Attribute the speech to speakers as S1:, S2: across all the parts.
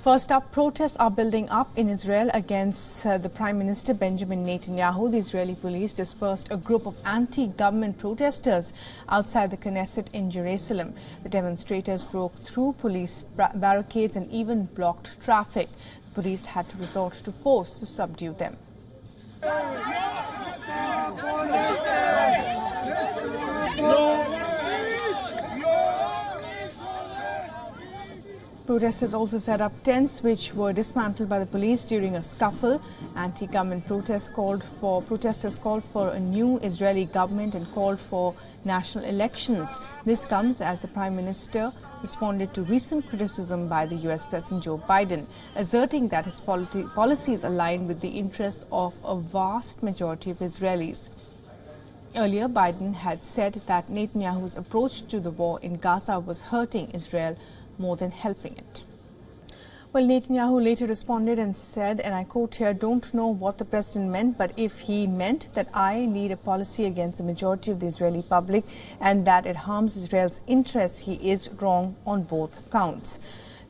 S1: First up, protests are building up in Israel against the Prime Minister Benjamin Netanyahu. The Israeli police dispersed a group of anti-government protesters outside the Knesset in Jerusalem. The demonstrators broke through police barricades and even blocked traffic. The police had to resort to force to subdue them. Protesters also set up tents which were dismantled by the police during a scuffle. Anti-government protesters called for a new Israeli government and called for national elections. This comes as the Prime Minister responded to recent criticism by the US President Joe Biden, asserting that his policies align with the interests of a vast majority of Israelis. Earlier, Biden had said that Netanyahu's approach to the war in Gaza was hurting Israel more than helping it. Well, Netanyahu later responded and said, and I quote here, "Don't know what the president meant, but if he meant that I lead a policy against the majority of the Israeli public and that it harms Israel's interests, he is wrong on both counts."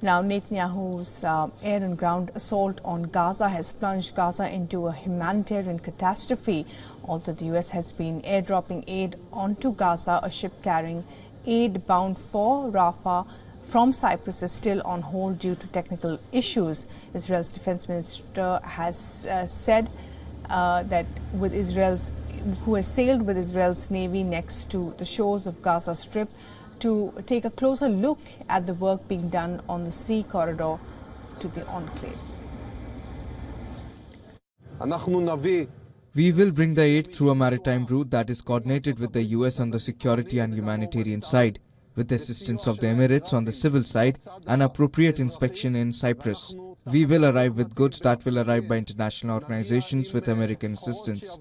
S1: Now, Netanyahu's air and ground assault on Gaza has plunged Gaza into a humanitarian catastrophe. Although the US has been airdropping aid onto Gaza, a ship carrying aid bound for Rafah from Cyprus is still on hold due to technical issues. Israel's defense minister has said that who has sailed with Israel's navy next to the shores of Gaza Strip to take a closer look at the work being done on the sea corridor to the enclave.
S2: We will bring the aid through a maritime route that is coordinated with the US on the security and humanitarian side, with the assistance of the Emirates on the civil side and appropriate inspection in Cyprus. We will arrive with goods that will arrive by international organizations with American assistance.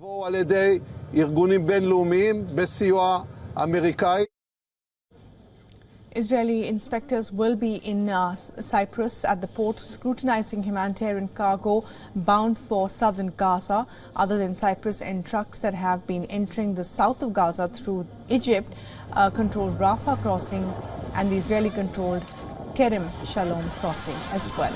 S1: Israeli inspectors will be in Cyprus at the port scrutinizing humanitarian cargo bound for southern Gaza. Other than Cyprus and trucks that have been entering the south of Gaza through Egypt controlled Rafah crossing and the Israeli controlled Kerem Shalom crossing as well.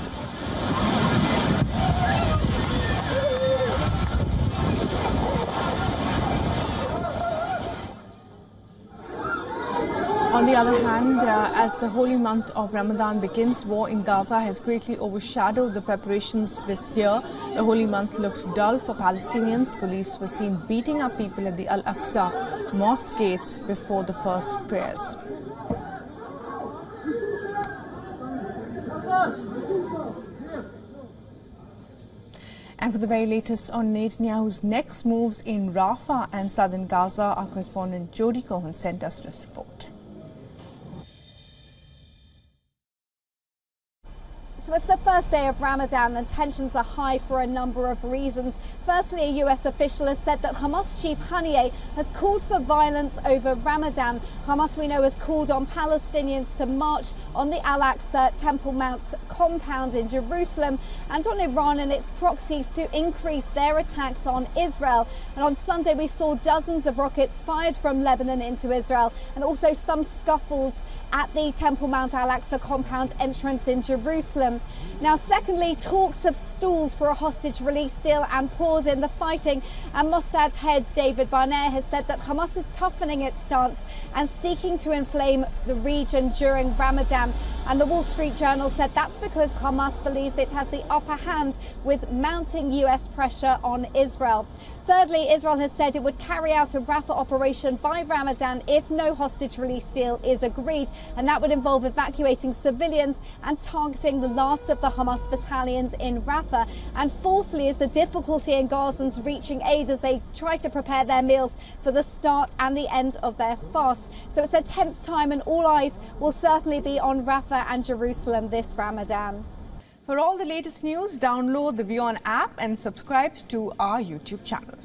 S1: On the other hand, as the holy month of Ramadan begins, war in Gaza has greatly overshadowed the preparations this year. The holy month looked dull for Palestinians. Police were seen beating up people at the Al-Aqsa mosque gates before the first prayers. And for the very latest on Netanyahu's next moves in Rafah and southern Gaza, our correspondent Jody Cohen sent us this report.
S3: So it's the first day of Ramadan and tensions are high for a number of reasons. Firstly, a US official has said that Hamas chief Haniyeh has called for violence over Ramadan. Hamas, we know, has called on Palestinians to march on the Al-Aqsa Temple Mount compound in Jerusalem and on Iran and its proxies to increase their attacks on Israel. And on Sunday, we saw dozens of rockets fired from Lebanon into Israel and also some scuffles at the Temple Mount Al-Aqsa compound entrance in Jerusalem. Now, secondly, talks have stalled for a hostage release deal and pause in the fighting. And Mossad head David Barnett has said that Hamas is toughening its stance and seeking to inflame the region during Ramadan. And the Wall Street Journal said that's because Hamas believes it has the upper hand with mounting US pressure on Israel. Thirdly, Israel has said it would carry out a Rafah operation by Ramadan if no hostage release deal is agreed, and that would involve evacuating civilians and targeting the last of the Hamas battalions in Rafah. And fourthly is the difficulty in Gazans reaching aid as they try to prepare their meals for the start and the end of their fast. So it's a tense time and all eyes will certainly be on Rafah and Jerusalem this Ramadan.
S1: For all the latest news, download the WION app and subscribe to our YouTube channel.